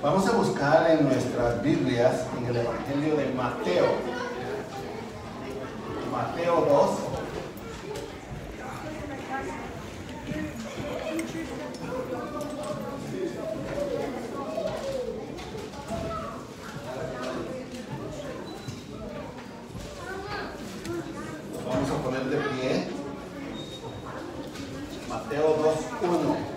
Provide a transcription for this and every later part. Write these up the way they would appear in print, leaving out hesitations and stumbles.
Vamos a buscar en nuestras Biblias, en el Evangelio de Mateo. Mateo 2. Vamos a poner de pie. Mateo 2:1.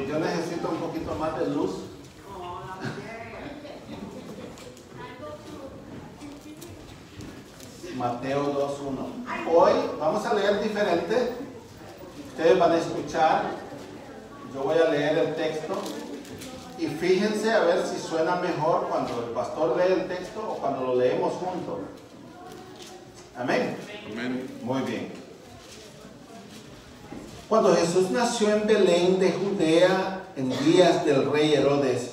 Yo necesito un poquito más de luz. Mateo 2:1. Hoy vamos a leer diferente. Ustedes van a escuchar. Yo voy a leer el texto. Y fíjense a ver si suena mejor cuando el pastor lee el texto o cuando lo leemos juntos. Amén. Amén. Muy bien. Cuando Jesús nació en Belén de Judea en días del rey Herodes,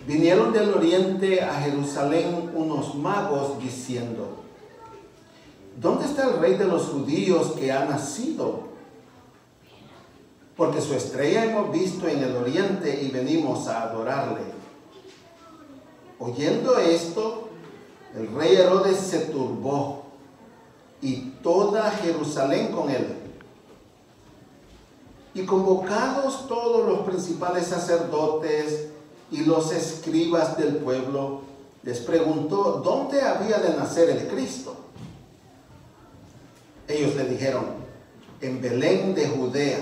vinieron del oriente a Jerusalén unos magos diciendo: ¿dónde está el rey de los judíos que ha nacido? Porque su estrella hemos visto en el oriente y venimos a adorarle. Oyendo esto, el rey Herodes se turbó y toda Jerusalén con él. Y convocados todos los principales sacerdotes y los escribas del pueblo, les preguntó dónde había de nacer el Cristo. Ellos le dijeron: en Belén de Judea,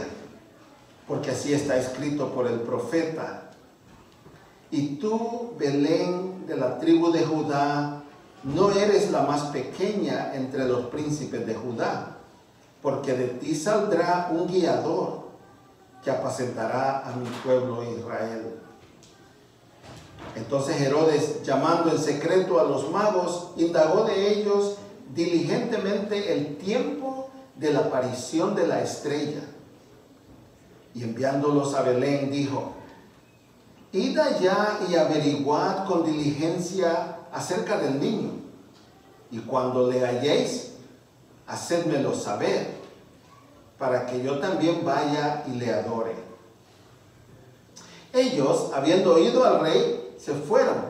porque así está escrito por el profeta: y tú, Belén, de la tribu de Judá, no eres la más pequeña entre los príncipes de Judá, porque de ti saldrá un guiador que apacentará a mi pueblo Israel. Entonces Herodes, llamando en secreto a los magos, indagó de ellos diligentemente el tiempo de la aparición de la estrella. Y enviándolos a Belén, dijo: id allá y averiguad con diligencia acerca del niño, y cuando le halléis, hacedmelo saber, para que yo también vaya y le adore. Ellos, habiendo oído al rey, se fueron,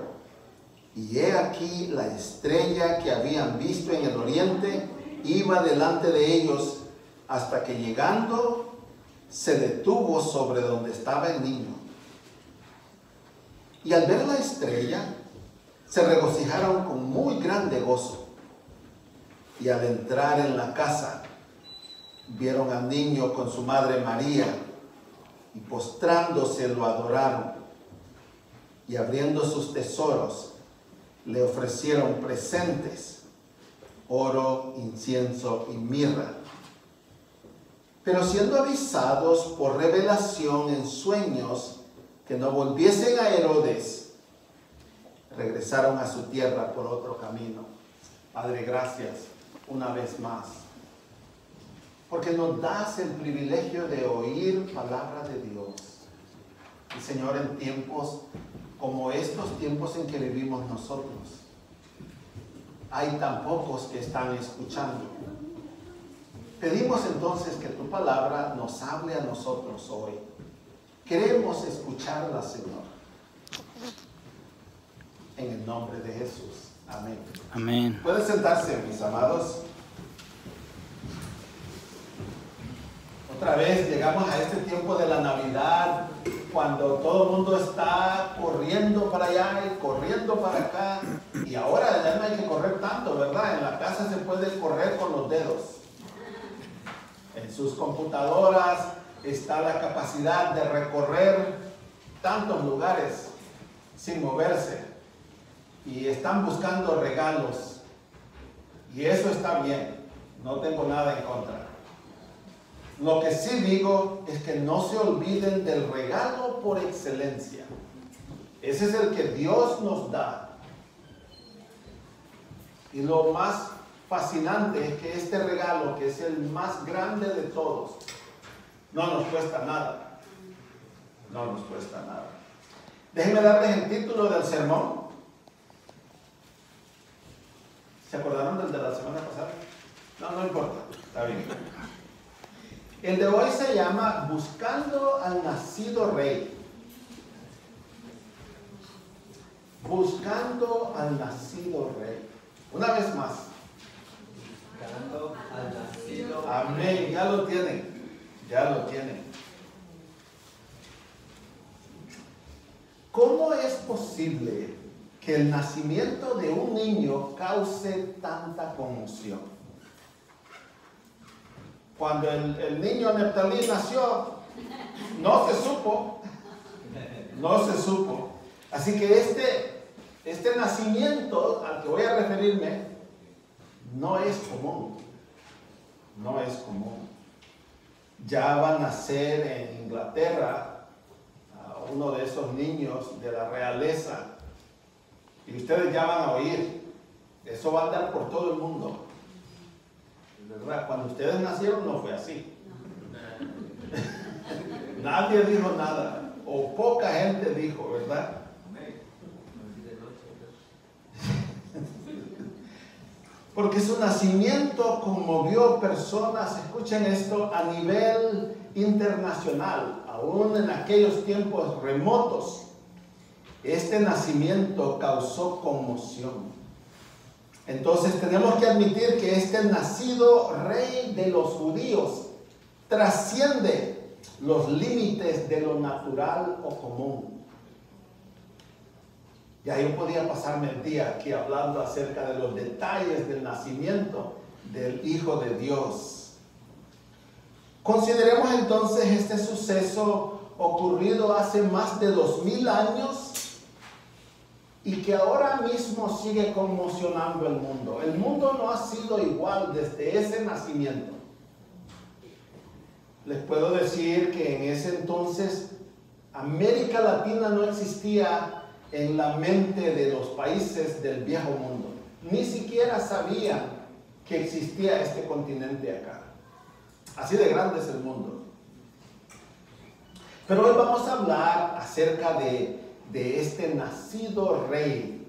y he aquí la estrella que habían visto en el oriente iba delante de ellos, hasta que llegando se detuvo sobre donde estaba el niño. Y al ver la estrella, se regocijaron con muy grande gozo. Y al entrar en la casa, vieron al niño con su madre María, y postrándose lo adoraron. Y abriendo sus tesoros, le ofrecieron presentes: oro, incienso y mirra. Pero siendo avisados por revelación en sueños que no volviesen a Herodes, regresaron a su tierra por otro camino. Padre, gracias una vez más, porque nos das el privilegio de oír palabra de Dios. Y Señor, en tiempos como estos tiempos en que vivimos nosotros, hay tan pocos que están escuchando. Pedimos entonces que tu palabra nos hable a nosotros hoy. Queremos escucharla, Señor. En el nombre de Jesús. Amén. Amén. Pueden sentarse, mis amados. Otra vez llegamos a este tiempo de la Navidad, cuando todo el mundo está corriendo para allá y corriendo para acá. Y ahora ya no hay que correr tanto, ¿verdad? En la casa se puede correr con los dedos. En sus computadoras está la capacidad de recorrer tantos lugares sin moverse. Y están buscando regalos. Y eso está bien. No tengo nada en contra. Lo que sí digo es que no se olviden del regalo por excelencia. Ese es el que Dios nos da. Y lo más fascinante es que este regalo, que es el más grande de todos, no nos cuesta nada. No nos cuesta nada. Déjenme darles el título del sermón. ¿Se acordaron del de la semana pasada? No, no importa, está bien. El de hoy se llama Buscando al Nacido Rey. Buscando al Nacido Rey. Una vez más. Buscando al nacido. Amén, ya lo tienen. Ya lo tienen. ¿Cómo es posible que el nacimiento de un niño cause tanta conmoción? Cuando el niño Neftalí nació, no se supo. No se supo. Así que este nacimiento al que voy a referirme no es común. No es común. Ya va a nacer en Inglaterra uno de esos niños de la realeza. Y ustedes ya van a oír. Eso va a andar por todo el mundo. ¿Verdad? Cuando ustedes nacieron no fue así. Nadie dijo nada. O poca gente dijo, ¿verdad? Porque su nacimiento conmovió personas, escuchen esto, a nivel internacional, aún en aquellos tiempos remotos. Este nacimiento causó conmoción. Entonces tenemos que admitir que este nacido rey de los judíos trasciende los límites de lo natural o común. Ya yo podía pasarme el día aquí hablando acerca de los detalles del nacimiento del Hijo de Dios. Consideremos entonces este suceso ocurrido hace más de 2000 años y que ahora mismo sigue conmocionando el mundo. El mundo no ha sido igual desde ese nacimiento. Les puedo decir que en ese entonces América Latina no existía en la mente de los países del viejo mundo. Ni siquiera sabían que existía este continente acá. Así de grande es el mundo. Pero hoy vamos a hablar acerca de este nacido rey.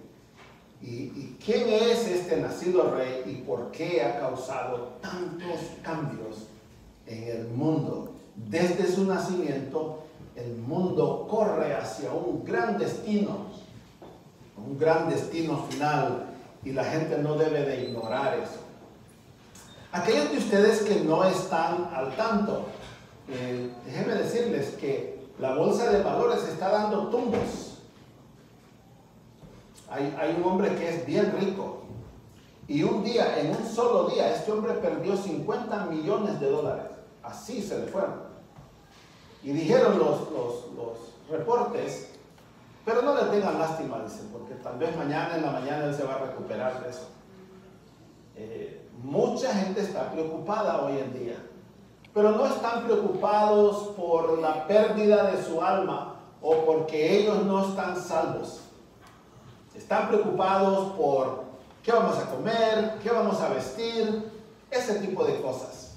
¿Y quién es este nacido rey y por qué ha causado tantos cambios en el mundo? Desde su nacimiento, el mundo corre hacia un gran destino final, y la gente no debe de ignorar eso. Aquellos de ustedes que no están al tanto, déjenme decirles que la bolsa de valores está dando tumbos. Hay un hombre que es bien rico y un día, en un solo día, este hombre perdió $50 millones. Así se le fueron. Y dijeron los reportes, pero no le tengan lástima, dicen, porque tal vez mañana en la mañana él se va a recuperar de eso. Mucha gente está preocupada hoy en día, pero no están preocupados por la pérdida de su alma o porque ellos no están salvos. Están preocupados por qué vamos a comer, qué vamos a vestir, ese tipo de cosas.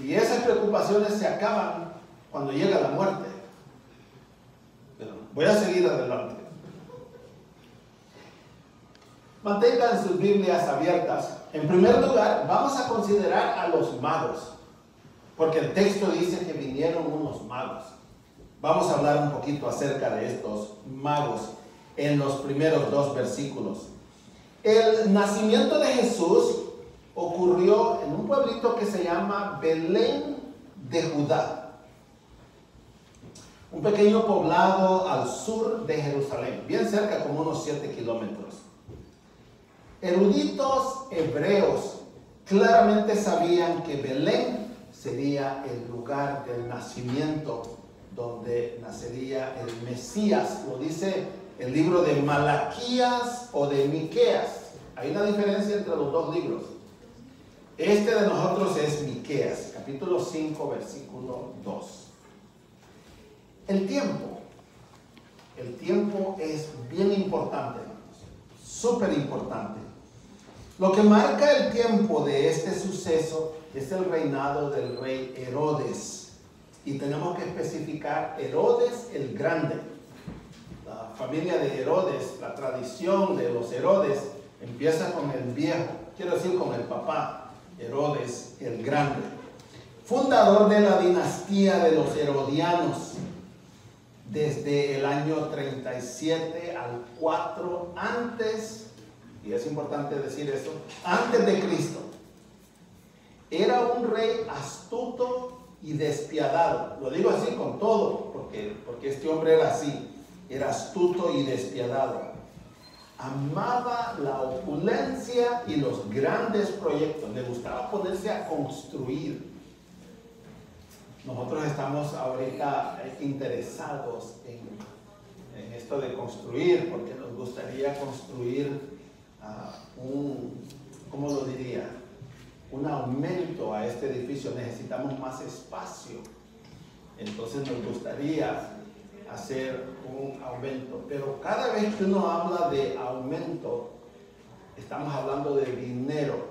Y esas preocupaciones se acaban cuando llega la muerte. Pero voy a seguir adelante. Mantengan sus Biblias abiertas. En primer lugar, vamos a considerar a los magos, porque el texto dice que vinieron unos magos. Vamos a hablar un poquito acerca de estos magos en los primeros 2 versículos. El nacimiento de Jesús ocurrió en un pueblito que se llama Belén de Judá, un pequeño poblado al sur de Jerusalén, bien cerca, como unos 7 kilómetros. Eruditos hebreos claramente sabían que Belén sería el lugar del nacimiento donde nacería el Mesías. Lo dice el libro de Malaquías o de Miqueas. Hay una diferencia entre los dos libros. Este de nosotros es Miqueas, capítulo 5, versículo 2. El tiempo es bien importante, súper importante. Lo que marca el tiempo de este suceso es el reinado del rey Herodes. Y tenemos que especificar Herodes el Grande. La familia de Herodes, la tradición de los Herodes, Empieza con el viejo, quiero decir con el papá, Herodes el Grande, fundador de la dinastía de los herodianos, desde el año 37 al 4 antes, y es importante decir eso, antes de Cristo. Era un rey astuto y despiadado. Lo digo así con todo, porque este hombre era así, era astuto y despiadado. Amaba la opulencia y los grandes proyectos, le gustaba ponerse a construir. Nosotros estamos ahorita interesados en esto de construir, porque nos gustaría construir ¿cómo lo diría? Un aumento a este edificio. Necesitamos más espacio. Entonces nos gustaría hacer un aumento. Pero cada vez que uno habla de aumento, estamos hablando de dinero.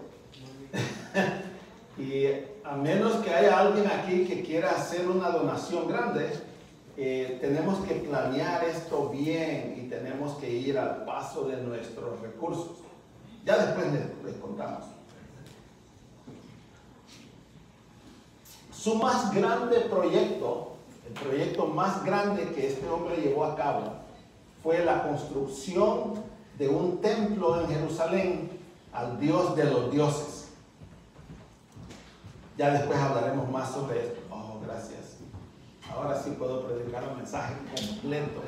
Y a menos que haya alguien aquí que quiera hacer una donación grande, tenemos que planear esto bien y tenemos que ir al paso de nuestros recursos. Ya después les contamos. Su más grande proyecto, el proyecto más grande que este hombre llevó a cabo, fue la construcción de un templo en Jerusalén al Dios de los dioses. Ya después hablaremos más sobre esto. Oh, gracias. Ahora sí puedo predicar un mensaje completo.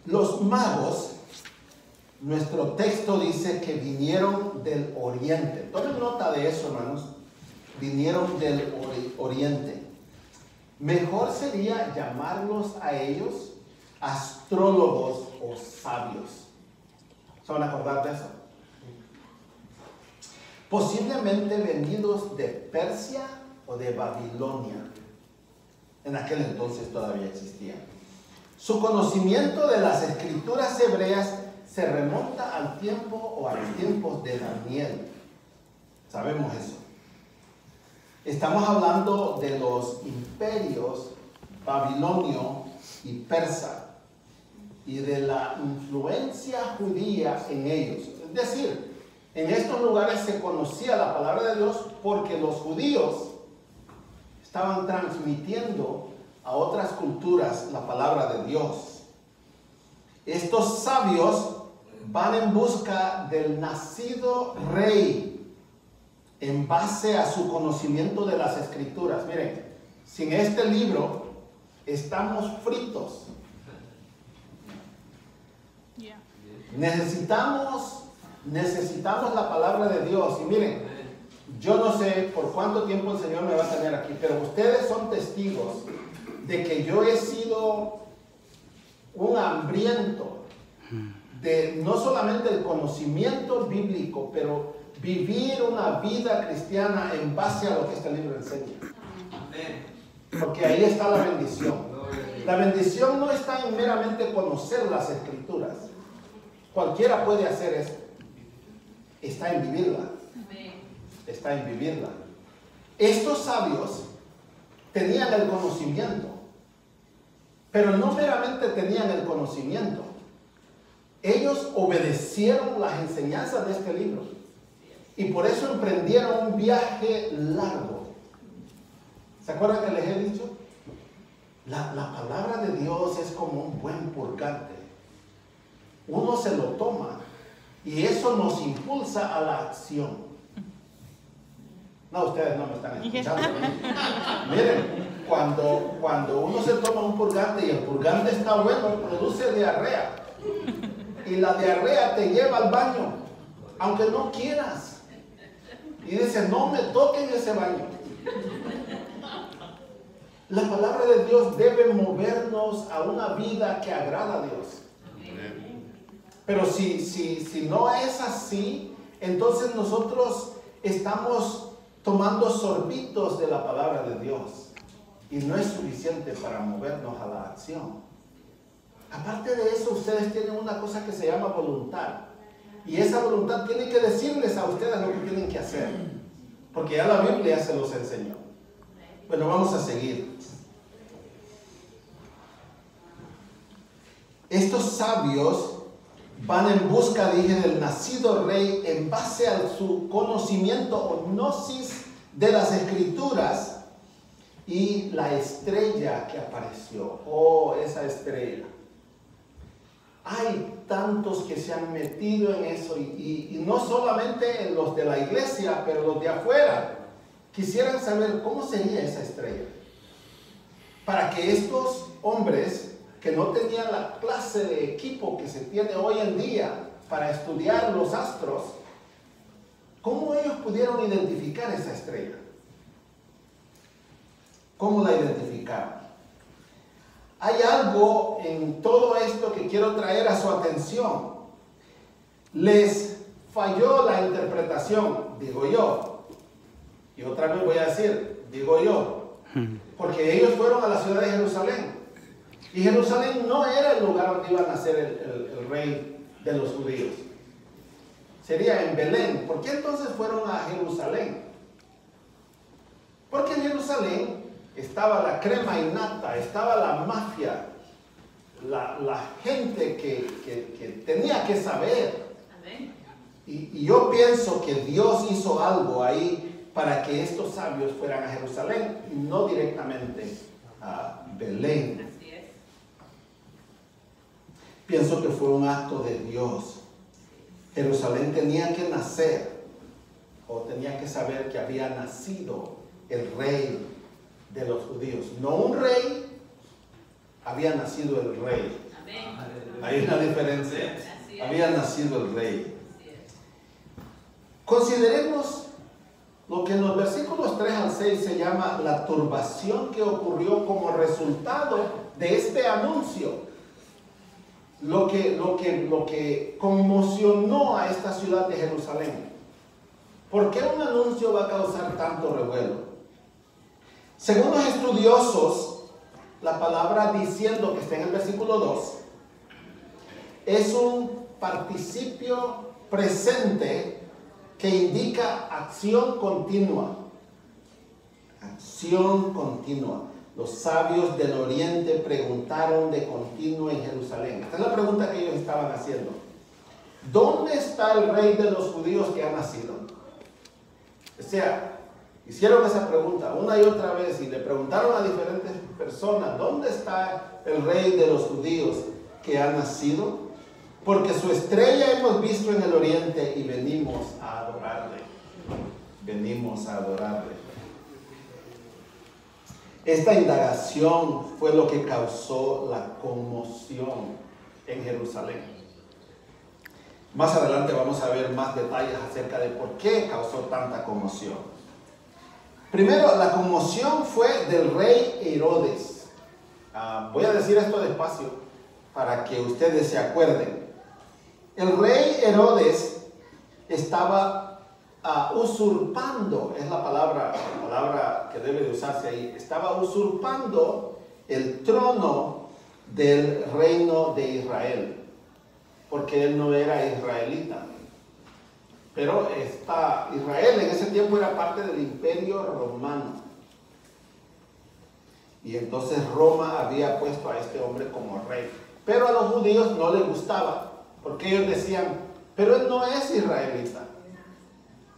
Los magos, nuestro texto dice que vinieron del oriente. Tomen nota de eso, hermanos. Vinieron del oriente. Mejor sería llamarlos a ellos astrólogos o sabios. ¿Se van a acordar de eso? Posiblemente venidos de Persia o de Babilonia. En aquel entonces todavía existía. Su conocimiento de las escrituras hebreas se remonta al tiempo o a los tiempos de Daniel. Sabemos eso. Estamos hablando de los imperios babilonio y persa y de la influencia judía en ellos. Es decir, en estos lugares se conocía la palabra de Dios porque los judíos estaban transmitiendo a otras culturas la palabra de Dios. Estos sabios van en busca del nacido rey en base a su conocimiento de las escrituras. Miren, sin este libro estamos fritos. Necesitamos la palabra de Dios. Y miren, yo no sé por cuánto tiempo el Señor me va a tener aquí, pero ustedes son testigos de que yo he sido un hambriento de no solamente el conocimiento bíblico, pero vivir una vida cristiana en base a lo que este libro enseña. Porque ahí está la bendición. La bendición no está en meramente conocer las escrituras. Cualquiera puede hacer eso. Está en vivirla. Está en vivirla. Estos sabios tenían el conocimiento, pero no meramente tenían el conocimiento. Ellos obedecieron las enseñanzas de este libro y por eso emprendieron un viaje largo. ¿Se acuerdan que les he dicho? La palabra de Dios es como un buen purgante. Uno se lo toma y eso nos impulsa a la acción. No, ustedes no me están escuchando. Miren, cuando uno se toma un purgante y el purgante está bueno, produce diarrea. Y la diarrea te lleva al baño, aunque no quieras. Y dice, no me toquen ese baño. La palabra de Dios debe movernos a una vida que agrada a Dios. Pero si no es así, entonces nosotros estamos tomando sorbitos de la palabra de Dios y no es suficiente para movernos a la acción. Aparte de eso, ustedes tienen una cosa que se llama voluntad, y esa voluntad tiene que decirles a ustedes lo que tienen que hacer, porque ya la Biblia se los enseñó. Bueno, vamos a seguir. Estos sabios van en busca, dije, del nacido rey en base a su conocimiento o gnosis de las escrituras y la estrella que apareció. Oh, esa estrella. Hay tantos que se han metido en eso y no solamente los de la iglesia, pero los de afuera. Quisieran saber cómo sería esa estrella. Para que estos hombres que no tenían la clase de equipo que se tiene hoy en día para estudiar los astros, ¿cómo ellos pudieron identificar esa estrella? ¿Cómo la identificaron? Hay algo en todo esto que quiero traer a su atención. Les falló la interpretación, digo yo. Y otra vez voy a decir, digo yo. Porque ellos fueron a la ciudad de Jerusalén. Y Jerusalén no era el lugar donde iba a nacer el rey de los judíos. Sería en Belén. ¿Por qué entonces fueron a Jerusalén? Porque en Jerusalén estaba la crema innata, estaba la mafia, la gente que tenía que saber. Y yo pienso que Dios hizo algo ahí para que estos sabios fueran a Jerusalén y no directamente a Belén. Pienso que fue un acto de Dios. Jerusalén tenía que nacer, o tenía que saber que había nacido el rey de los judíos. No un rey, había nacido el rey. Amén. Hay una diferencia. Había nacido el rey. Consideremos lo que en los versículos 3 al 6 se llama la turbación que ocurrió como resultado de este anuncio. Lo que conmocionó a esta ciudad de Jerusalén. ¿Por qué un anuncio va a causar tanto revuelo? Según los estudiosos, la palabra diciendo que está en el versículo 2 es un participio presente que indica acción continua. Acción continua. Los sabios del oriente preguntaron de continuo en Jerusalén. Esta es la pregunta que ellos estaban haciendo. ¿Dónde está el rey de los judíos que ha nacido? O sea, hicieron esa pregunta una y otra vez y le preguntaron a diferentes personas, ¿dónde está el rey de los judíos que ha nacido? Porque su estrella hemos visto en el oriente y venimos a adorarle. Venimos a adorarle. Esta indagación fue lo que causó la conmoción en Jerusalén. Más adelante vamos a ver más detalles acerca de por qué causó tanta conmoción. Primero, la conmoción fue del rey Herodes. Voy a decir esto despacio para que ustedes se acuerden. El rey Herodes estaba usurpando, es la palabra que debe de usarse ahí, estaba usurpando el trono del reino de Israel, porque él no era israelita. Pero Israel en ese tiempo era parte del imperio romano. Y entonces Roma había puesto a este hombre como rey. Pero a los judíos no les gustaba, porque ellos decían, pero él no es israelita.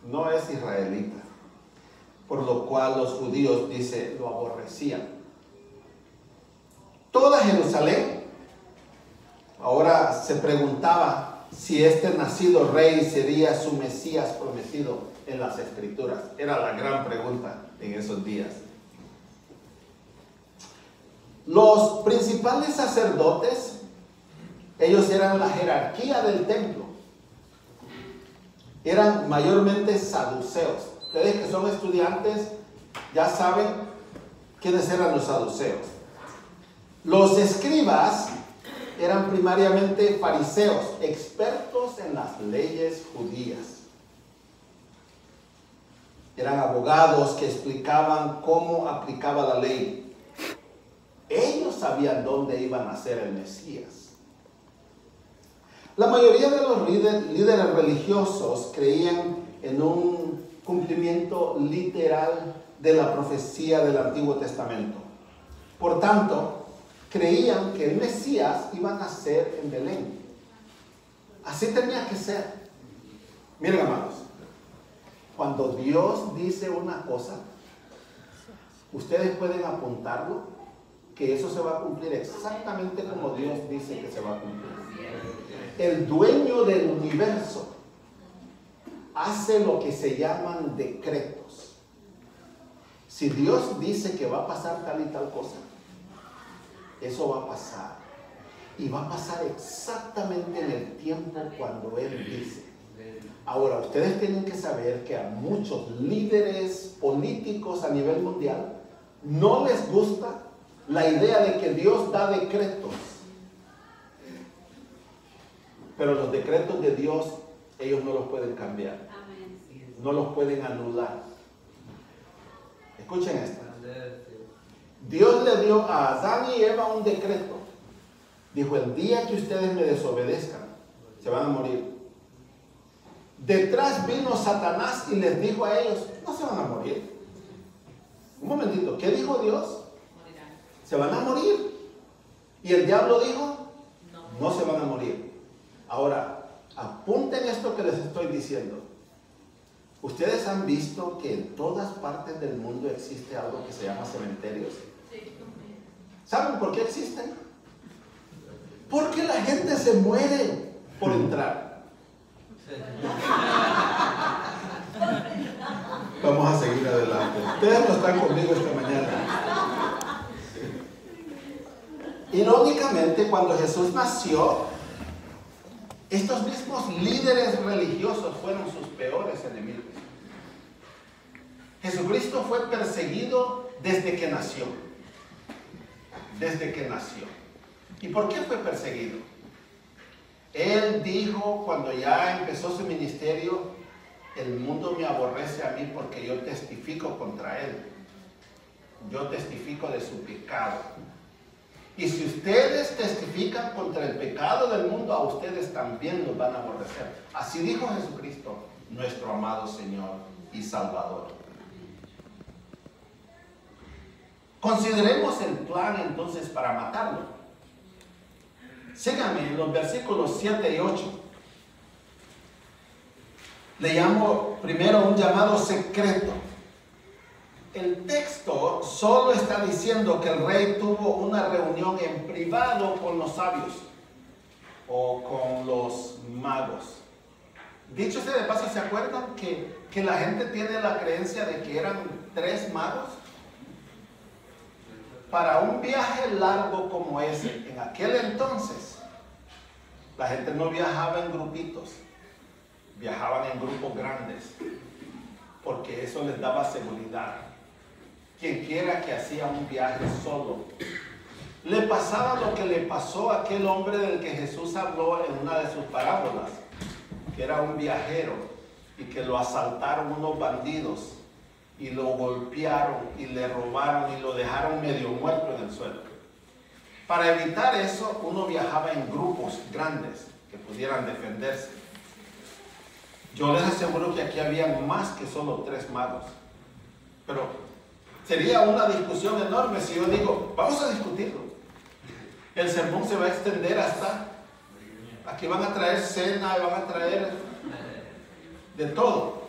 No es israelita. Por lo cual los judíos, dice, lo aborrecían. Toda Jerusalén ahora se preguntaba si este nacido rey sería su Mesías prometido en las Escrituras. Era la gran pregunta en esos días. Los principales sacerdotes, ellos eran la jerarquía del templo. Eran mayormente saduceos. Ustedes que son estudiantes ya saben quiénes eran los saduceos. Los escribas eran primariamente fariseos, expertos en las leyes judías. Eran abogados que explicaban cómo aplicaba la ley. Ellos sabían dónde iba a nacer el Mesías. La mayoría de los líderes religiosos creían en un cumplimiento literal de la profecía del Antiguo Testamento. Por tanto, creían que el Mesías iba a nacer en Belén. Así tenía que ser. Miren, amados, cuando Dios dice una cosa, ustedes pueden apuntarlo, que eso se va a cumplir exactamente como Dios dice que se va a cumplir. El dueño del universo hace lo que se llaman decretos. Si Dios dice que va a pasar tal y tal cosa, eso va a pasar. Y va a pasar exactamente en el tiempo cuando Él dice. Ahora, ustedes tienen que saber que a muchos líderes políticos a nivel mundial no les gusta la idea de que Dios da decretos. Pero los decretos de Dios, ellos no los pueden cambiar. No los pueden anular. Escuchen esto. Dios le dio a Adán y Eva un decreto. Dijo, el día que ustedes me desobedezcan, se van a morir. Detrás vino Satanás y les dijo a ellos, no se van a morir. Un momentito, ¿qué dijo Dios? Se van a morir. Y el diablo dijo, no se van a morir. Ahora, apunten esto que les estoy diciendo. ¿Ustedes han visto que en todas partes del mundo existe algo que se llama cementerios? ¿Saben por qué existen? Porque la gente se muere por entrar. Vamos a seguir adelante. Ustedes no están conmigo esta mañana. Irónicamente, cuando Jesús nació, estos mismos líderes religiosos fueron sus peores enemigos. Jesucristo fue perseguido desde que nació. Desde que nació. ¿Y por qué fue perseguido? Él dijo cuando ya empezó su ministerio, el mundo me aborrece a mí porque yo testifico contra él. Yo testifico de su pecado. Y si ustedes testifican contra el pecado del mundo, a ustedes también los van a aborrecer. Así dijo Jesucristo, nuestro amado Señor y Salvador. Consideremos el plan entonces para matarlo. Síganme en los versículos 7 y 8. Le llamo primero un llamado secreto. El texto solo está diciendo que el rey tuvo una reunión en privado con los sabios o con los magos. Dicho sea de paso, ¿se acuerdan que la gente tiene la creencia de que eran 3 magos? Para un viaje largo como ese, en aquel entonces, la gente no viajaba en grupitos, viajaban en grupos grandes, porque eso les daba seguridad. Quien quiera que hacía un viaje solo, le pasaba lo que le pasó a aquel hombre del que Jesús habló en una de sus parábolas, que era un viajero y que lo asaltaron unos bandidos y lo golpearon y le robaron y lo dejaron medio muerto en el suelo. Para evitar eso, uno viajaba en grupos grandes que pudieran defenderse. Yo les aseguro que aquí había más que solo 3 magos, pero sería una discusión enorme si yo digo, vamos a discutirlo. El sermón se va a extender hasta, aquí van a traer cena, van a traer de todo.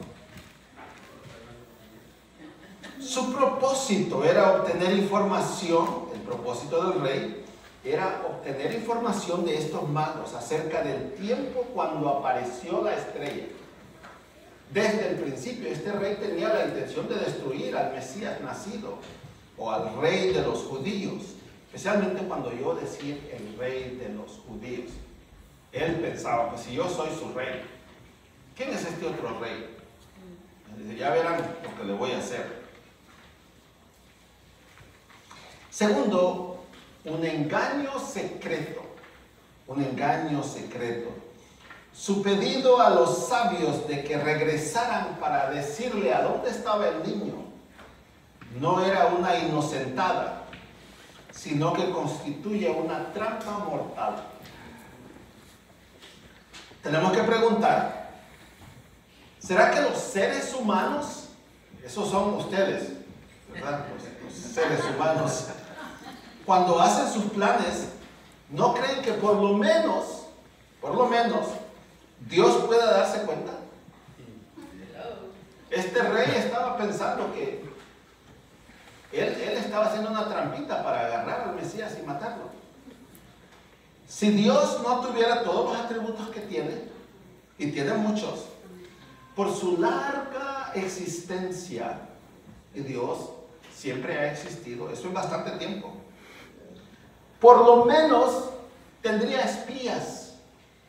Su propósito era obtener información, el propósito del rey era obtener información de estos magos acerca del tiempo cuando apareció la estrella. Desde el principio, este rey tenía la intención de destruir al Mesías nacido o al rey de los judíos, especialmente cuando yo decir el rey de los judíos. Él pensaba, pues si yo soy su rey, ¿quién es este otro rey? Dice, ya verán lo que le voy a hacer. Segundo, un engaño secreto. Un engaño secreto. Su pedido a los sabios de que regresaran para decirle a dónde estaba el niño no era una inocentada, sino que constituye una trampa mortal. Tenemos que preguntar, ¿será que los seres humanos, esos son ustedes, ¿verdad? Los seres humanos, cuando hacen sus planes, ¿no creen que por lo menos, Dios pueda darse cuenta? Este rey estaba pensando que él estaba haciendo una trampita para agarrar al Mesías y matarlo. Si Dios no tuviera todos los atributos que tiene, y tiene muchos, por su larga existencia, y Dios siempre ha existido, eso es bastante tiempo, por lo menos tendría espías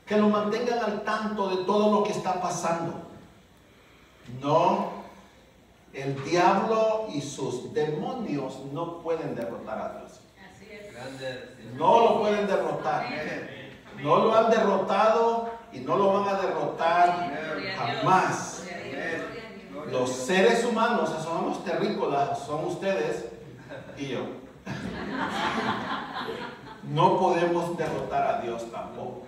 que lo mantengan al tanto de todo lo que está pasando. No, el diablo y sus demonios no pueden derrotar a Dios. No lo pueden derrotar. No lo han derrotado y no lo van a derrotar jamás. Los seres humanos, son los terrícolas, son ustedes y yo. No podemos derrotar a Dios tampoco.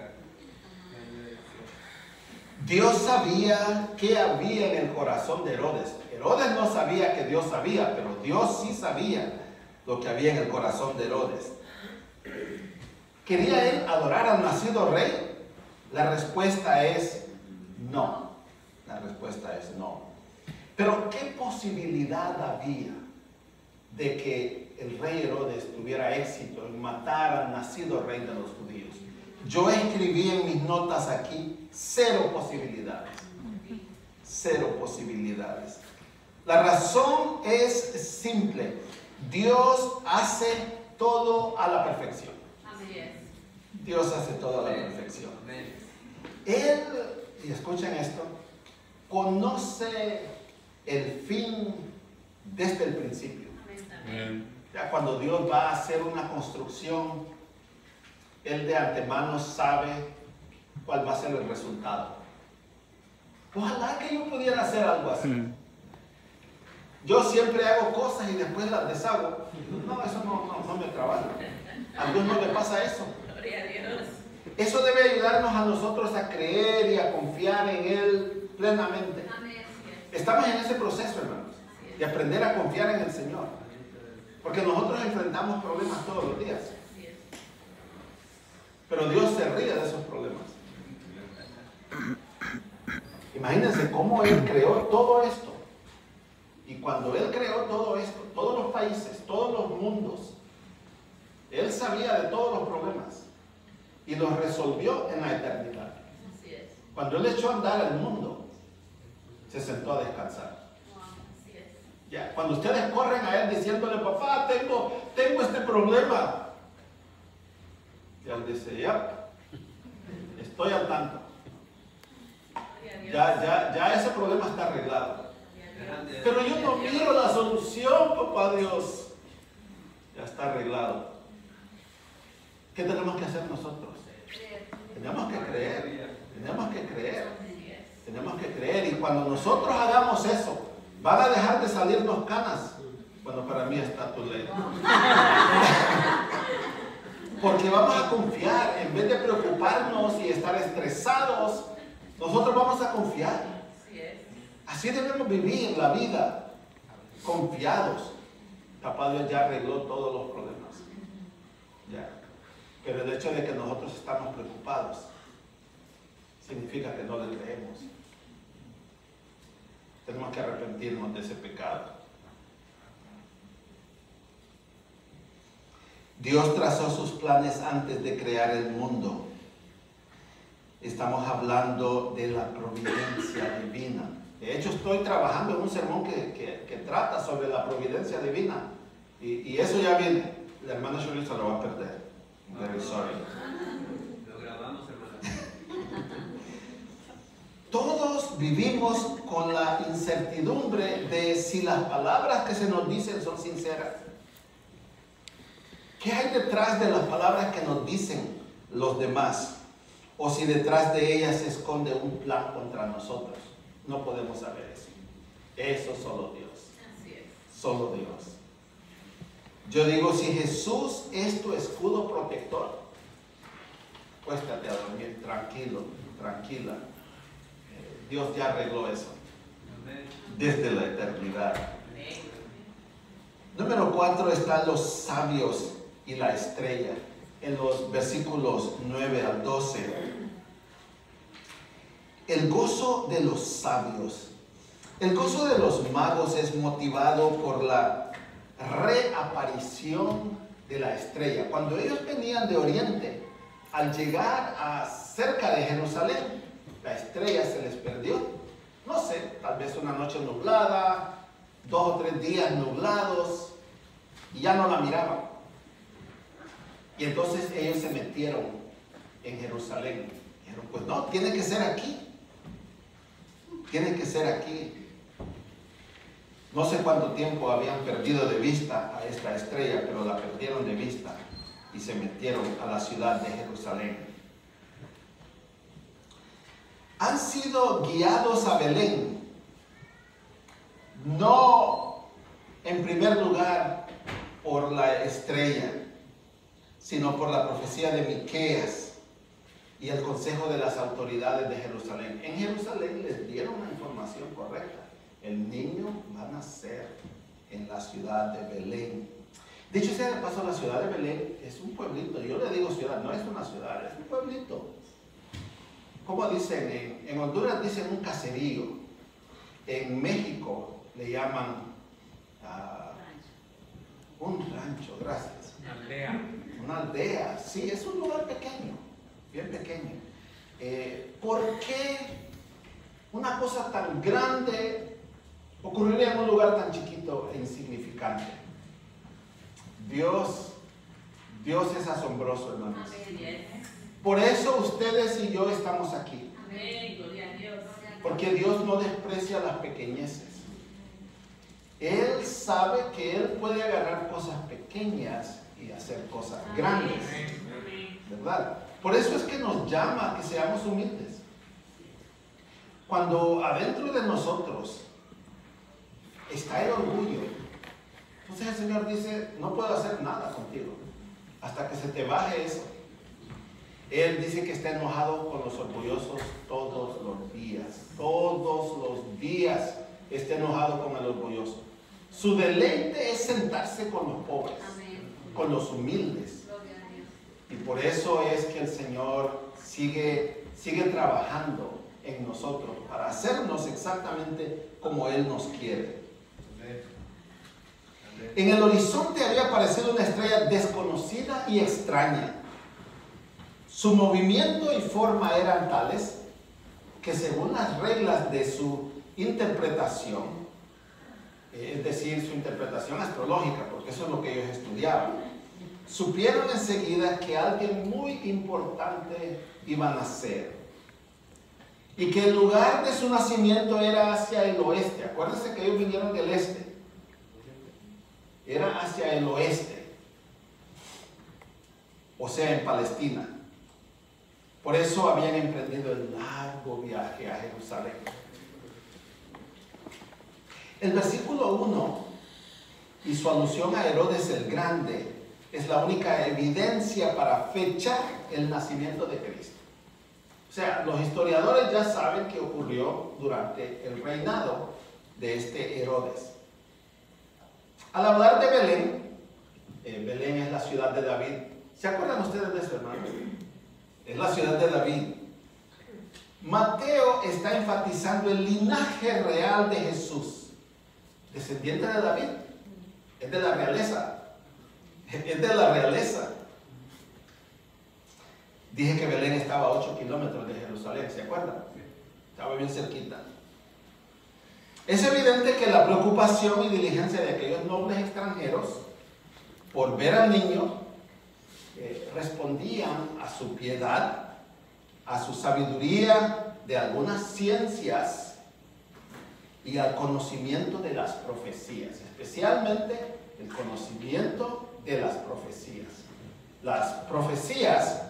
Dios sabía qué había en el corazón de Herodes. Herodes no sabía que Dios sabía, pero Dios sí sabía lo que había en el corazón de Herodes. ¿Quería él adorar al nacido rey? La respuesta es no. La respuesta es no. Pero ¿qué posibilidad había de que el rey Herodes tuviera éxito en matar al nacido rey de los judíos? Yo escribí en mis notas aquí 0 posibilidades. 0 posibilidades. La razón es simple. Dios hace todo a la perfección. Dios hace todo a la perfección. Él, y escuchen esto, conoce el fin desde el principio. Ya cuando Dios va a hacer una construcción, Él de antemano sabe cuál va a ser el resultado. Ojalá que yo pudiera hacer algo así. Yo siempre hago cosas y después las deshago. No, eso no me trabaja. A Dios no le pasa eso. Eso debe ayudarnos a nosotros a creer y a confiar en Él plenamente. Estamos en ese proceso, hermanos, de aprender a confiar en el Señor. Porque nosotros enfrentamos problemas todos los días. Pero Dios se ríe de esos problemas. Imagínense cómo Él creó todo esto. Y cuando Él creó todo esto, todos los países, todos los mundos, Él sabía de todos los problemas y los resolvió en la eternidad. Cuando Él echó a andar el mundo, se sentó a descansar. Ya, cuando ustedes corren a Él diciéndole, papá, tengo este problema, y Él dice, ya, estoy al tanto. Ya ese problema está arreglado. Pero yo no miro la solución, papá Dios. Ya está arreglado. ¿Qué tenemos que hacer nosotros? Tenemos que creer. Tenemos que creer. Tenemos que creer. Y cuando nosotros hagamos eso, van a dejar de salirnos canas. Bueno, para mí está tu ley. Porque vamos a confiar. En vez de preocuparnos y estar estresados, nosotros vamos a confiar. Así debemos vivir la vida, confiados. Papá Dios ya arregló todos los problemas. Ya. Pero el hecho de que nosotros estamos preocupados significa que no le creemos. Tenemos que arrepentirnos de ese pecado. Dios trazó sus planes antes de crear el mundo. Estamos hablando de la providencia divina. De hecho, estoy trabajando en un sermón que trata sobre la providencia divina. Y eso ya viene. La hermana Shirley se lo va a perder. Very sorry. Lo grabamos, hermana. Todos vivimos con la incertidumbre de si las palabras que se nos dicen son sinceras. ¿Qué hay detrás de las palabras que nos dicen los demás? O si detrás de ellas se esconde un plan contra nosotros. No podemos saber eso. Eso solo Dios. Así es. Solo Dios. Yo digo, si Jesús es tu escudo protector, acuéstate a dormir tranquilo, tranquila. Dios ya arregló eso. Desde la eternidad. Número 4 están los sabios y la estrella, en los versículos 9 al 12. El gozo de los sabios. El gozo de los magos es motivado por la reaparición de la estrella. Cuando ellos venían de oriente, al llegar a cerca de Jerusalén, la estrella se les perdió. No sé, tal vez una noche nublada, 2 o 3 días nublados, y ya no la miraban. Y entonces ellos se metieron en Jerusalén. Dijeron, pues no, tiene que ser aquí. Tiene que ser aquí. No sé cuánto tiempo habían perdido de vista a esta estrella, pero la perdieron de vista y se metieron a la ciudad de Jerusalén. Han sido guiados a Belén, no en primer lugar por la estrella, sino por la profecía de Miqueas y el consejo de las autoridades de Jerusalén. En Jerusalén les dieron la información correcta. El niño va a nacer en la ciudad de Belén. Dicho sea de paso, la ciudad de Belén es un pueblito. Yo le digo ciudad, no es una ciudad, es un pueblito. Como dicen, en Honduras dicen un caserío. En México le llaman un rancho, gracias. Una aldea. Una aldea, sí, es un lugar pequeño, bien pequeño. ¿Por qué una cosa tan grande ocurriría en un lugar tan chiquito e insignificante? Dios es asombroso, hermanos. Por eso ustedes y yo estamos aquí. Porque Dios no desprecia las pequeñeces. Él sabe que Él puede agarrar cosas pequeñas y hacer cosas grandes. ¿Verdad? Por eso es que nos llama a que seamos humildes. Cuando adentro de nosotros está el orgullo, entonces el Señor dice, no puedo hacer nada contigo hasta que se te baje eso. Él dice que está enojado con los orgullosos todos los días. Todos los días está enojado con el orgulloso. Su deleite es sentarse con los pobres, con los humildes. Y por eso es que el Señor sigue trabajando en nosotros para hacernos exactamente como Él nos quiere. En el horizonte había aparecido una estrella desconocida y extraña. Su movimiento y forma eran tales que según las reglas de su interpretación, es decir, su interpretación astrológica, porque eso es lo que ellos estudiaban, supieron enseguida que alguien muy importante iba a nacer y que el lugar de su nacimiento era hacia el oeste. Acuérdense que ellos vinieron del este. Era hacia el oeste, o sea, en Palestina. Por eso habían emprendido el largo viaje a Jerusalén. El versículo 1 y su alusión a Herodes el Grande es la única evidencia para fechar el nacimiento de Cristo. O sea, los historiadores ya saben que ocurrió durante el reinado de este Herodes. Al hablar de Belén, Belén es la ciudad de David. ¿Se acuerdan ustedes de eso, hermanos? Es la ciudad de David. Mateo está enfatizando el linaje real de Jesús, descendiente de David. Es de la realeza. Es de la realeza. Dije que Belén estaba a 8 kilómetros de Jerusalén, ¿se acuerdan? Estaba bien cerquita. Es evidente que la preocupación y diligencia de aquellos nobles extranjeros por ver al niño respondían a su piedad, a su sabiduría de algunas ciencias y al conocimiento de las profecías, especialmente el conocimiento de las profecías. Las profecías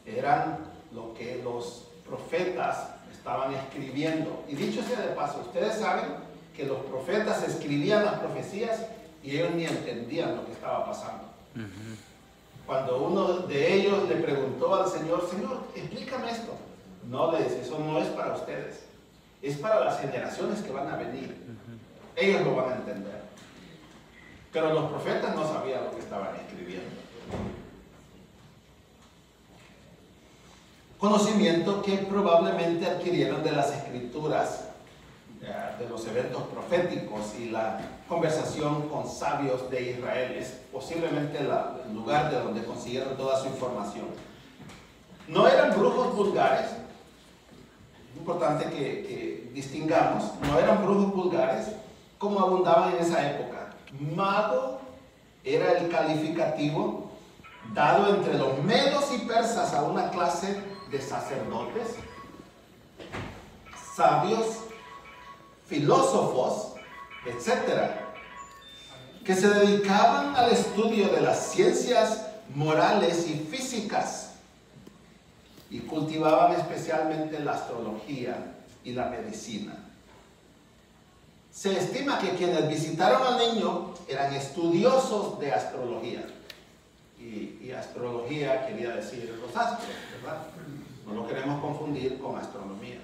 eran lo que los profetas estaban escribiendo. Y dicho sea de paso, ustedes saben que los profetas escribían las profecías y ellos ni entendían lo que estaba pasando. Cuando uno de ellos le preguntó al Señor, Señor, explícame esto. No, le dice, eso no es para ustedes. Es para las generaciones que van a venir. Ellos lo van a entender. Pero los profetas no sabían lo que estaban escribiendo. Conocimiento que probablemente adquirieron de las escrituras, de los eventos proféticos y la conversación con sabios de Israel. Es posiblemente el lugar de donde consiguieron toda su información. No eran brujos vulgares, es importante que distingamos, no eran brujos vulgares como abundaban en esa época. Mago era el calificativo dado entre los medos y persas a una clase de sacerdotes, sabios, filósofos, etcétera, que se dedicaban al estudio de las ciencias morales y físicas y cultivaban especialmente la astrología y la medicina. Se estima que quienes visitaron al niño eran estudiosos de astrología. Y astrología quería decir los astros, ¿verdad? No lo queremos confundir con astronomía.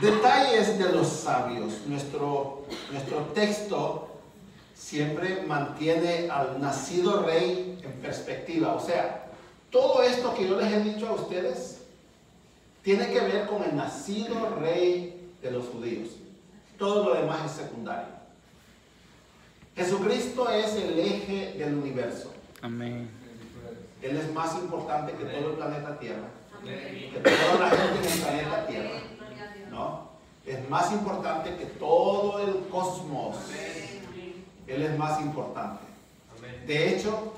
Detalles de los sabios. Nuestro texto siempre mantiene al nacido rey en perspectiva. O sea, todo esto que yo les he dicho a ustedes tiene que ver con el nacido rey de los judíos. Todo lo demás es secundario. Jesucristo es el eje del universo. Amén. Él es más importante que todo el planeta Tierra, que toda la gente en el planeta Tierra, ¿no? Es más importante que todo el cosmos. Él es más importante. De hecho,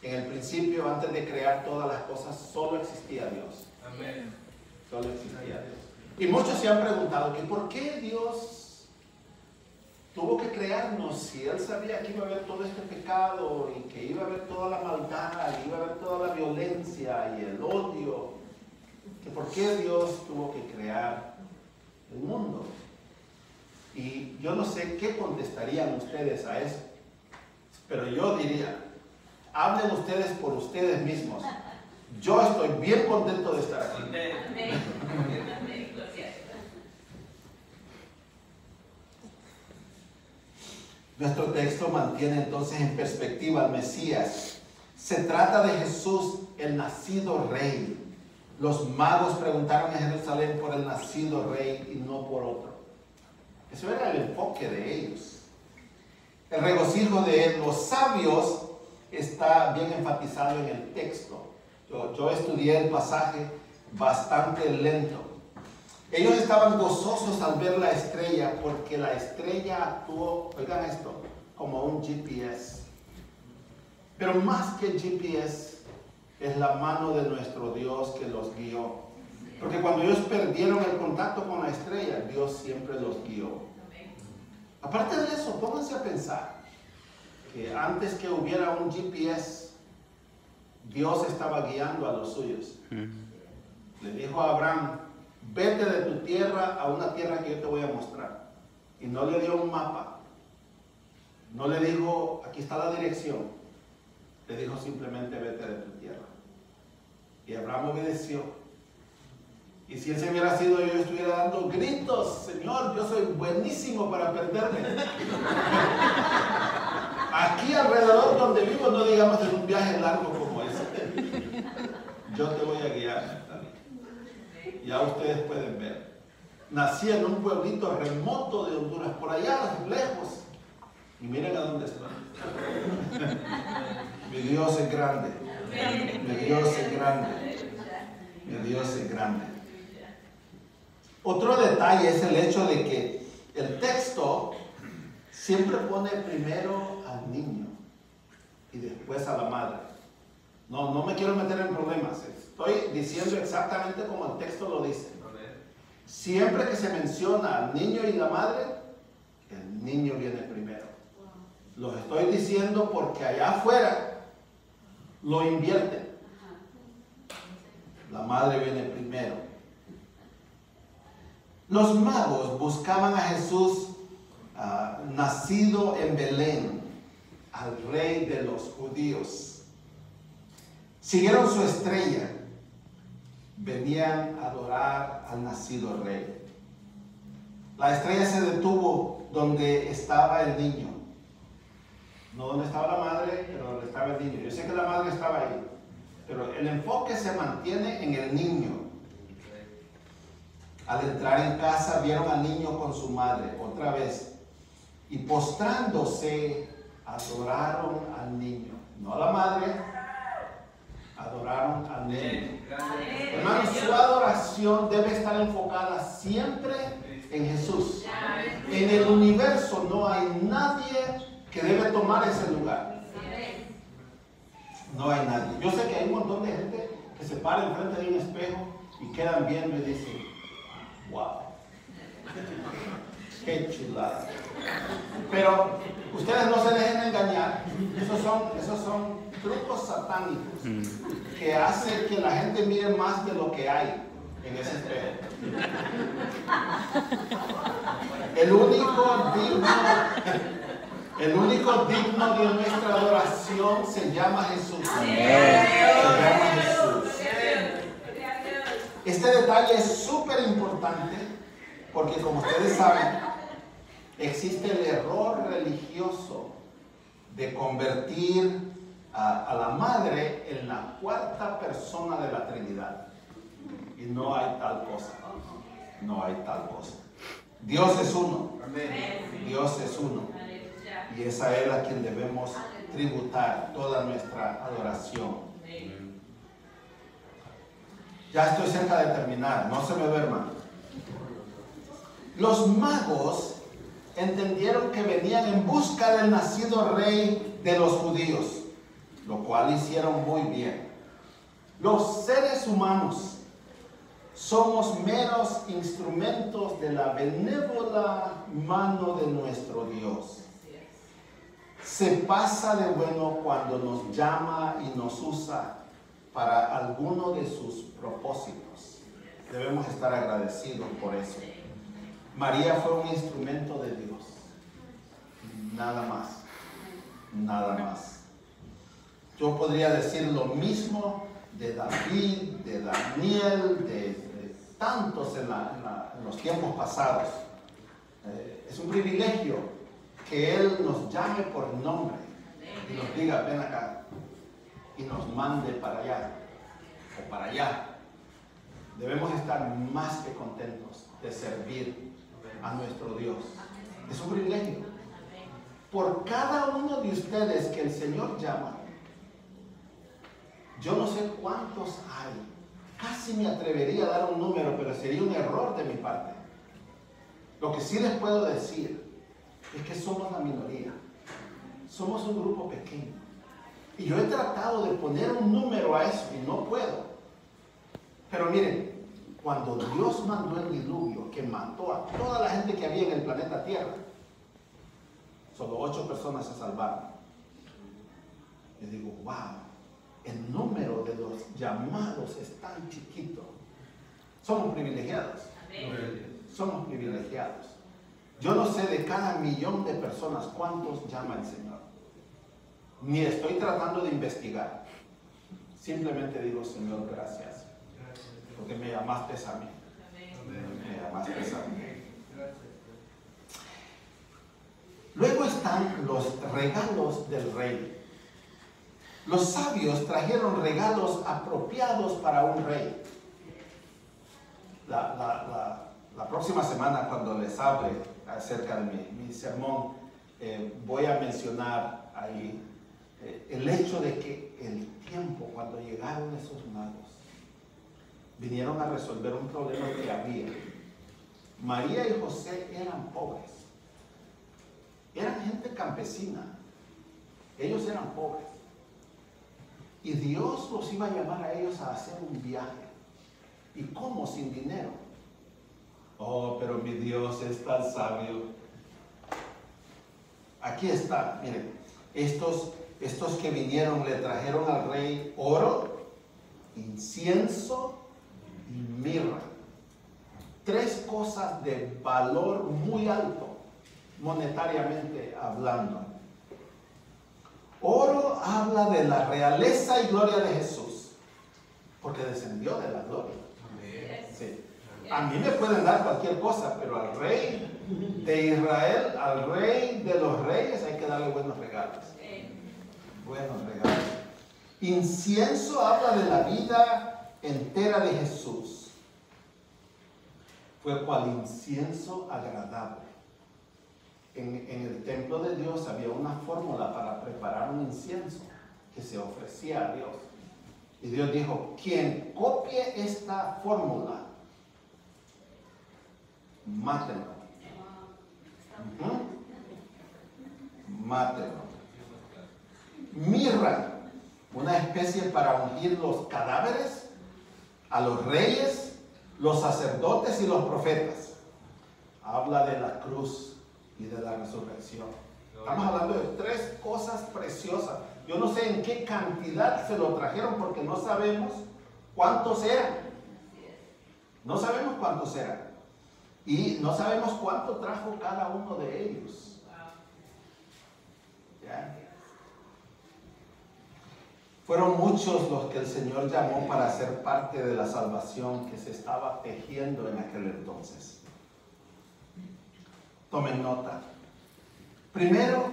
en el principio, antes de crear todas las cosas, solo existía Dios. Solo existía Dios. Y muchos se han preguntado que ¿por qué Dios tuvo que crearnos si Él sabía que iba a haber todo este pecado y que iba a haber toda la maldad, y iba a haber toda la violencia y el odio? ¿Que por qué Dios tuvo que crear el mundo? Y yo no sé qué contestarían ustedes a eso, pero yo diría, hablen ustedes por ustedes mismos. Yo estoy bien contento de estar aquí. Nuestro texto mantiene entonces en perspectiva al Mesías. Se trata de Jesús, el nacido rey. Los magos preguntaron en Jerusalén por el nacido rey y no por otro. Eso era el enfoque de ellos. El regocijo de los sabios está bien enfatizado en el texto. Yo estudié el pasaje bastante lento. Ellos estaban gozosos al ver la estrella porque la estrella actuó, oigan esto, como un GPS. Pero más que GPS, es la mano de nuestro Dios que los guió. Porque cuando ellos perdieron el contacto con la estrella, Dios siempre los guió. Aparte de eso, pónganse a pensar que antes que hubiera un GPS, Dios estaba guiando a los suyos. Le dijo a Abraham, vete de tu tierra a una tierra que yo te voy a mostrar. Y no le dio un mapa. No le dijo, aquí está la dirección. Le dijo simplemente, vete de tu tierra. Y Abraham obedeció. Y si ese hubiera sido yo, estuviera dando gritos, Señor, yo soy buenísimo para perderme. Aquí alrededor donde vivo, no digamos en un viaje largo como ese. Yo te voy a guiar. Ya ustedes pueden ver. Nací en un pueblito remoto de Honduras, por allá lejos. Y miren a dónde estoy. Mi Dios es grande. Mi Dios es grande. Mi Dios es grande. Otro detalle es el hecho de que el texto siempre pone primero al niño y después a la madre. No me quiero meter en problemas. Estoy diciendo exactamente como el texto lo dice. Siempre que se menciona al niño y la madre, el niño viene primero. Los estoy diciendo porque allá afuera lo invierten. La madre viene primero. Los magos buscaban a Jesús nacido en Belén, al rey de los judíos. Siguieron su estrella. Venían a adorar al nacido rey. La estrella se detuvo donde estaba el niño. No donde estaba la madre, pero donde estaba el niño. Yo sé que la madre estaba ahí, pero el enfoque se mantiene en el niño. Al entrar en casa vieron al niño con su madre, otra vez, y postrándose adoraron al niño. No a la madre, adoraron al niño. Hermanos, su adoración debe estar enfocada siempre en Jesús. En el universo no hay nadie que debe tomar ese lugar. No hay nadie. Yo sé que hay un montón de gente que se para enfrente de un espejo y quedan viendo y dicen, wow, qué chulada. Pero ustedes no se dejen engañar. Esos son trucos satánicos que hacen que la gente mire más de lo que hay en ese espejo. El único digno de nuestra adoración se llama Jesús. Se llama Jesús. Este detalle es súper importante porque, como ustedes saben, existe el error religioso de convertir a la madre en la cuarta persona de la Trinidad. Y no hay tal cosa. No hay tal cosa. Dios es uno. Dios es uno. Y es a Él a quien debemos tributar toda nuestra adoración. Ya estoy cerca de terminar, no se me duerman. Los magos entendieron que venían en busca del nacido rey de los judíos, lo cual hicieron muy bien. Los seres humanos somos meros instrumentos de la benévola mano de nuestro Dios. Se pasa de bueno cuando nos llama y nos usa para alguno de sus propósitos. Debemos estar agradecidos por eso. María fue un instrumento de Dios. Nada más. Nada más. Yo podría decir lo mismo de David, de Daniel, de tantos en los tiempos pasados. Es un privilegio que Él nos llame por nombre y nos diga, ven acá, y nos mande para allá o para allá. Debemos estar más que contentos de servir a nuestro Dios. Es un privilegio. Por cada uno de ustedes que el Señor llama, yo no sé cuántos hay. Casi me atrevería a dar un número, pero sería un error de mi parte. Lo que sí les puedo decir es que somos la minoría. Somos un grupo pequeño. Y yo he tratado de poner un número a eso y no puedo. Pero miren, cuando Dios mandó el diluvio que mató a toda la gente que había en el planeta Tierra, solo 8 personas se salvaron. Y digo, wow, el número de los llamados es tan chiquito. Somos privilegiados. Somos privilegiados. Yo no sé de cada 1.000.000 de personas cuántos llama el Señor. Ni estoy tratando de investigar. Simplemente digo, Señor, gracias. Porque me llamaste a mí. Me llamaste a mí. Luego están los regalos del rey. Los sabios trajeron regalos apropiados para un rey. La próxima semana, cuando les hable acerca de mi sermón, voy a mencionar ahí el hecho de que el tiempo, cuando llegaron esos magos, vinieron a resolver un problema que había. María y José eran pobres. Eran gente campesina. Ellos eran pobres. Y Dios los iba a llamar a ellos a hacer un viaje. ¿Y cómo? Sin dinero. Oh, pero mi Dios es tan sabio. Aquí está, miren. Estos que vinieron le trajeron al rey oro, incienso y mirra. 3 cosas de valor muy alto, monetariamente hablando. Oro habla de la realeza y gloria de Jesús, porque descendió de la gloria. Sí. A mí me pueden dar cualquier cosa, pero al rey De Israel al rey de los reyes hay que darle buenos regalos. Buenos regalos. Incienso habla de la vida entera de Jesús. Fue cual incienso agradable. En el templo de Dios había una fórmula para preparar un incienso que se ofrecía a Dios. Y Dios dijo, quien copie esta fórmula, mátenlo. Mátenlo. Mirra, una especie para ungir los cadáveres, a los reyes, los sacerdotes y los profetas. Habla de la cruz y de la resurrección. Estamos hablando de tres cosas preciosas. Yo no sé en qué cantidad se lo trajeron porque no sabemos cuántos eran. No sabemos cuántos eran. Y no sabemos cuánto trajo cada uno de ellos. ¿Ya? Fueron muchos los que el Señor llamó para ser parte de la salvación que se estaba tejiendo en aquel entonces. Tomen nota. Primero,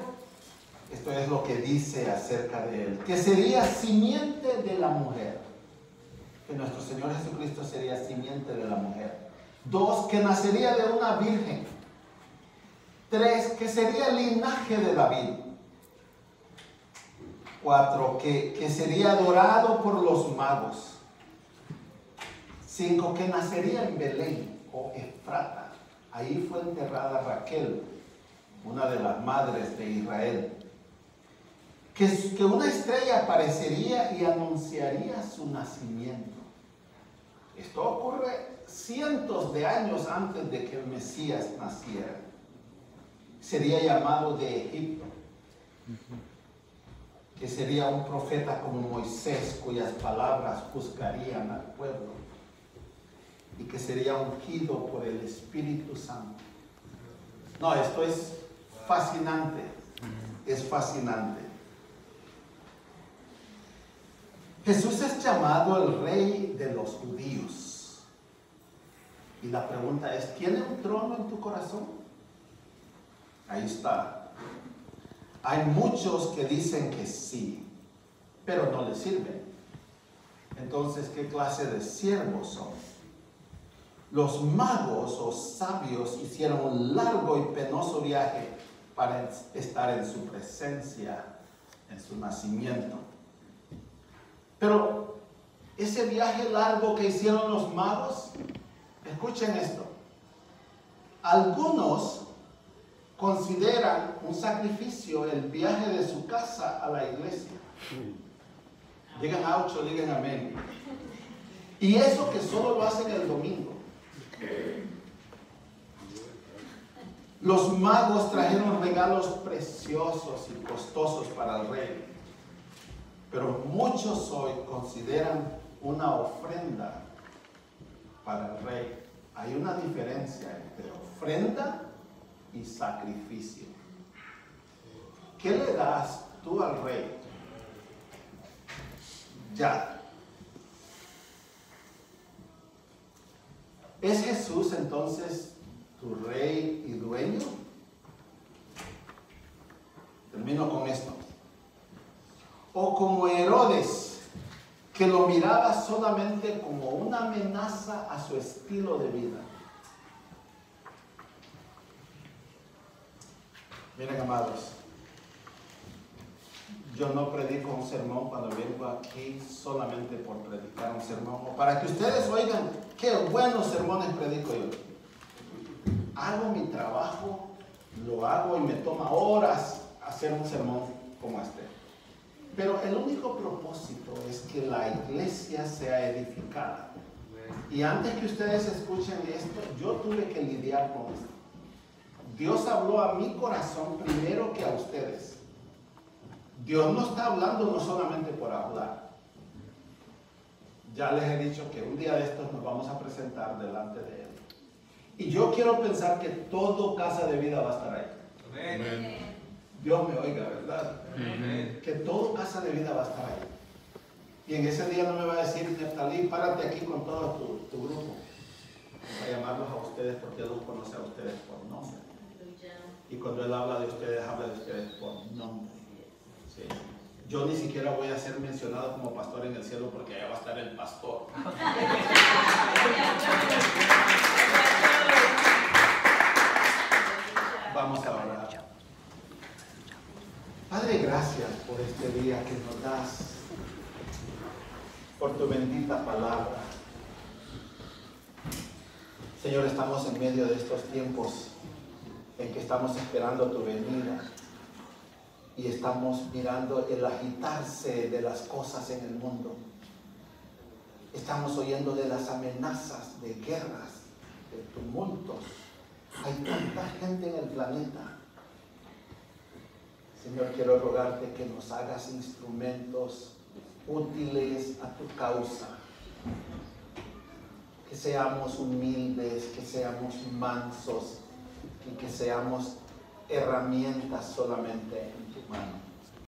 esto es lo que dice acerca de él, que sería simiente de la mujer. Que nuestro Señor Jesucristo sería simiente de la mujer. 2, que nacería de una virgen. 3, que sería linaje de David. 4, que sería adorado por los magos. 5, que nacería en Belén o Efrata. Ahí fue enterrada Raquel, una de las madres de Israel. Que una estrella aparecería y anunciaría su nacimiento. Esto ocurre cientos de años antes de que el Mesías naciera. Sería llamado de Egipto. Que sería un profeta como Moisés, cuyas palabras juzgarían al pueblo. Y que sería ungido por el Espíritu Santo. No, esto es fascinante. Es fascinante. Jesús es llamado el Rey de los judíos. Y la pregunta es, ¿tiene un trono en tu corazón? Ahí está. Hay muchos que dicen que sí, pero no les sirven. Entonces, ¿qué clase de siervos son? Los magos o sabios hicieron un largo y penoso viaje para estar en su presencia, en su nacimiento. Pero ese viaje largo que hicieron los magos, escuchen esto. Algunos consideran un sacrificio el viaje de su casa a la iglesia. Digan aucho, digan amén. Y eso que solo lo hacen el domingo. Los magos trajeron regalos preciosos y costosos para el rey. Pero muchos hoy consideran una ofrenda para el rey. Hay una diferencia entre ofrenda y sacrificio. ¿Qué le das tú al rey? Ya. ¿Es Jesús entonces tu rey y dueño? Termino con esto. O como Herodes, que lo miraba solamente como una amenaza a su estilo de vida. Miren, amados, yo no predico un sermón cuando vengo aquí solamente por predicar un sermón, o para que ustedes oigan qué buenos sermones predico yo. Hago mi trabajo, lo hago y me toma horas hacer un sermón como este. Pero el único propósito es que la iglesia sea edificada. Y antes que ustedes escuchen esto, yo tuve que lidiar con esto. Dios habló a mi corazón primero que a ustedes. Dios no está hablando no solamente por hablar. Ya les he dicho que un día de estos nos vamos a presentar delante de Él. Y yo quiero pensar que todo Casa de Vida va a estar ahí. Amén. Dios me oiga, ¿verdad? Amén. Que todo Casa de Vida va a estar ahí. Y en ese día no me va a decir, Neftalí, párate aquí con todo tu grupo. Va a llamarlos a ustedes porque Él los conoce a ustedes por nombre. Y cuando Él habla de ustedes por nombre. ¿Sí? Yo ni siquiera voy a ser mencionado como pastor en el cielo porque allá va a estar el pastor. Vamos a orar. Padre, gracias por este día que nos das, por tu bendita palabra. Señor, estamos en medio de estos tiempos en que estamos esperando tu venida y estamos mirando el agitarse de las cosas en el mundo. Estamos oyendo de las amenazas, de guerras, de tumultos. Hay tanta gente en el planeta. Señor, quiero rogarte que nos hagas instrumentos útiles a tu causa. Que seamos humildes, que seamos mansos y que seamos herramientas solamente en tu mano.